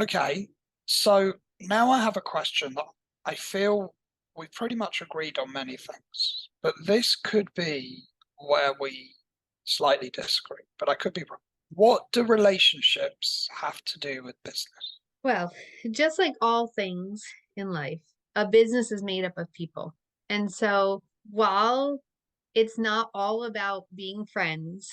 Okay, so now I have a question that I feel we've pretty much agreed on many things, but this could be where we slightly disagree, but I could be wrong. What do relationships have to do with business? Well, just like all things in life, a business is made up of people. And so while it's not all about being friends,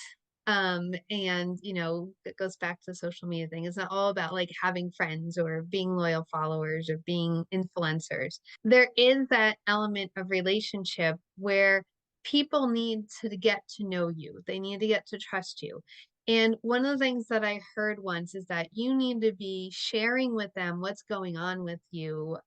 and it goes back to the social media thing. It's not all about like having friends or being loyal followers or being influencers. There is that element of relationship where people need to get to know you. They need to get to trust you. And one of the things that I heard once is that you need to be sharing with them what's going on with you,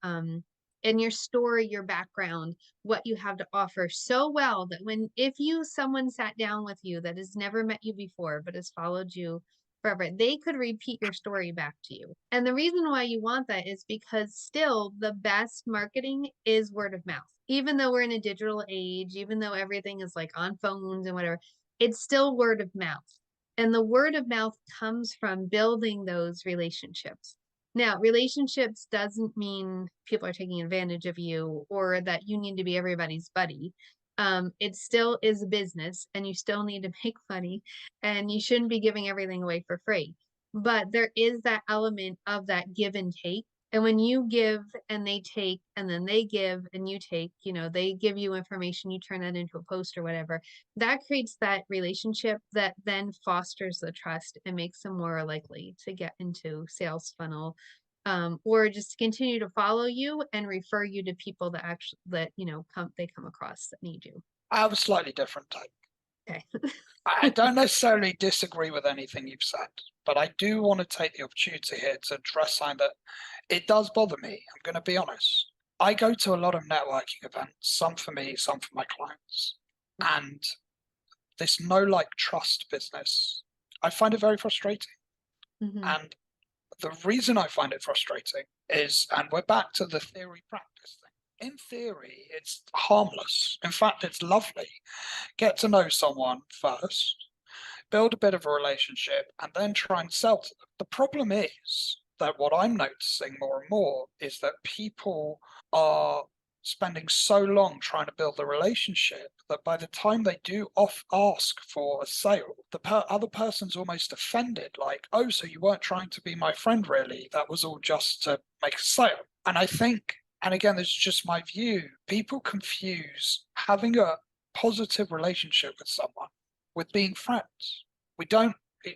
and your story, your background, what you have to offer so well that if someone sat down with you that has never met you before but has followed you forever, they could repeat your story back to you. And the reason why you want that is because still the best marketing is word of mouth. Even though we're in a digital age, even though everything is like on phones and whatever, it's still word of mouth. And the word of mouth comes from building those relationships. Now, relationships doesn't mean people are taking advantage of you or that you need to be everybody's buddy. It still is a business and you still need to make money and you shouldn't be giving everything away for free. But there is that element of that give and take. And when you give and they take, and then they give and you take, they give you information, you turn that into a post or whatever, that creates that relationship that then fosters the trust and makes them more likely to get into sales funnel, or just continue to follow you and refer you to people that actually that come across that need you. I have a slightly different take. Okay. I don't necessarily disagree with anything you've said, but I do want to take the opportunity here to address something that it does bother me. I'm going to be honest. I go to a lot of networking events, some for me, some for my clients. And this no like trust business, I find it very frustrating. Hmm. And the reason I find it frustrating is, and we're back to the theory practice thing. In theory, it's harmless. In fact, it's lovely. Get to know someone first, build a bit of a relationship, and then try and sell to them. The problem is that what I'm noticing more and more is that people are spending so long trying to build a relationship that by the time they do ask for a sale, the other person's almost offended, like, oh, so you weren't trying to be my friend, really? That was all just to make a sale. And I think, and again, this is just my view, people confuse having a positive relationship with someone with being friends. We don't, you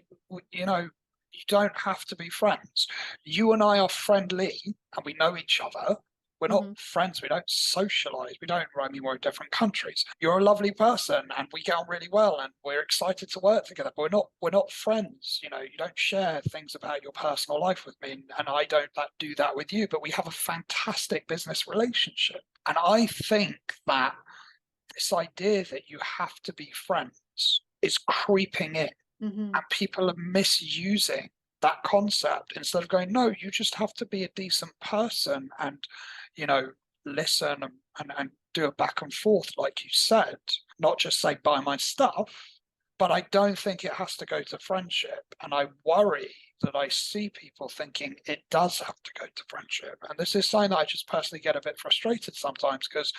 don't have to be friends. You and I are friendly and we know each other. We're not Hmm. friends. We don't socialize. We don't, I mean, we're in different countries. You're a lovely person and we get on really well and we're excited to work together, but we're not friends. You don't share things about your personal life with me and I don't do that with you, but we have a fantastic business relationship. And I think that this idea that you have to be friends is creeping in Hmm. and people are misusing that concept instead of going, no, you just have to be a decent person and, you know, listen and do a back and forth, like you said, not just say, buy my stuff. But I don't think it has to go to friendship. And I worry that I see people thinking it does have to go to friendship. And this is something that I just personally get a bit frustrated sometimes because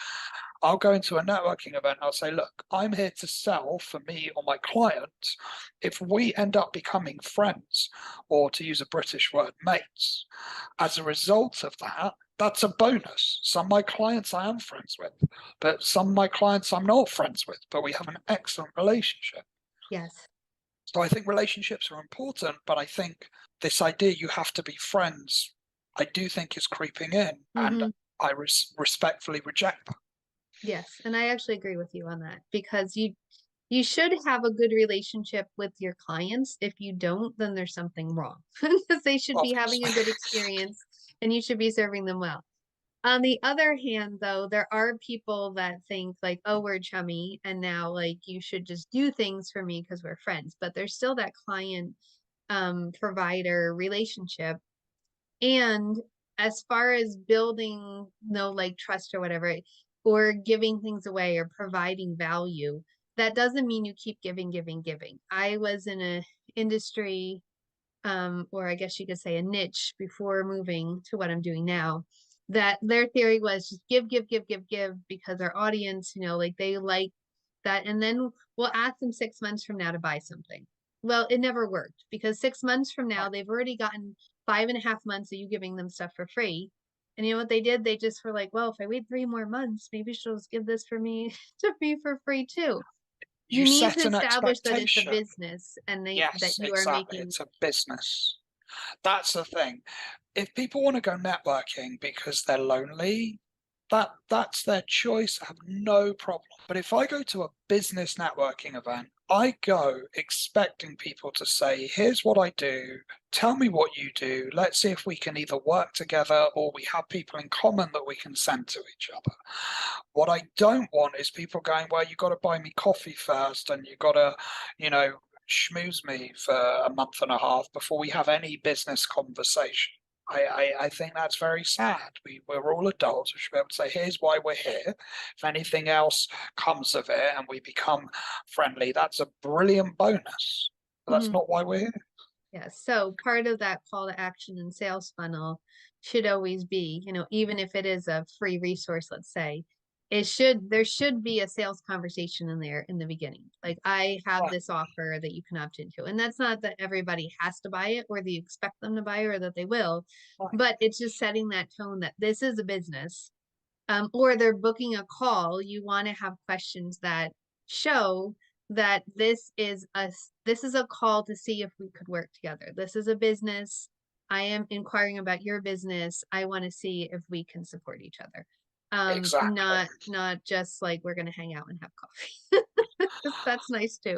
I'll go into a networking event and I'll say, look, I'm here to sell for me or my client. If we end up becoming friends, or to use a British word, mates, as a result of that, that's a bonus. Some of my clients I am friends with, but some of my clients I'm not friends with, but we have an excellent relationship. Yes. So I think relationships are important, but I think this idea you have to be friends, I do think is creeping in, and Hmm. I respectfully reject that. Yes. And I actually agree with you on that because you should have a good relationship with your clients. If you don't, then there's something wrong because they should be having Obviously. a good experience and you should be serving them well. On the other hand, though, there are people that think like, oh, we're chummy and now like you should just do things for me because we're friends. But there's still that client provider relationship. And as far as building no like trust or whatever, or giving things away or providing value, that doesn't mean you keep giving, giving, giving. I was in a industry or I guess you could say a niche before moving to what I'm doing now, that their theory was just give, give, give, give, give, because our audience, you know, like they like that. And then we'll ask them 6 months from now to buy something. Well, it never worked because 6 months from now, Right. they've already gotten 5.5 months of you giving them stuff for free. And you know what they did? They just were like, well, if I wait 3 more months, maybe she'll just give this for me to me for free too. You You need to set an establish that it's a expectation. business and that Yes, you are exactly. making. It's a business. That's the thing. If people want to go networking because they're lonely, that's their choice. I have no problem. But if I go to a business networking event, I go expecting people to say, here's what I do, tell me what you do. Let's see if we can either work together or we have people in common that we can send to each other. What I don't want is people going, well, you got to buy me coffee first and you got to, you know, schmooze me for a month and a half before we have any business conversation. I think that's very sad. We're all adults. We should be able to say, here's why we're here. If anything else comes of it and we become friendly, that's a brilliant bonus. But that's Mhm. not why we're here. Yeah, so part of that call to action and sales funnel should always be, you know, even if it is a free resource, let's say, there should be a sales conversation in there in the beginning. Like, I have Right, this offer that you can opt into. And that's not that everybody has to buy it or that you expect them to buy it or that they will, right. but it's just setting that tone that this is a business. Or they're booking a call, you want to have questions that show that this is a call to see if we could work together. This is a business. I am inquiring about your business. I want to see if we can support each other. Exactly. Not just like we're gonna hang out and have coffee. 'Cause that's nice too.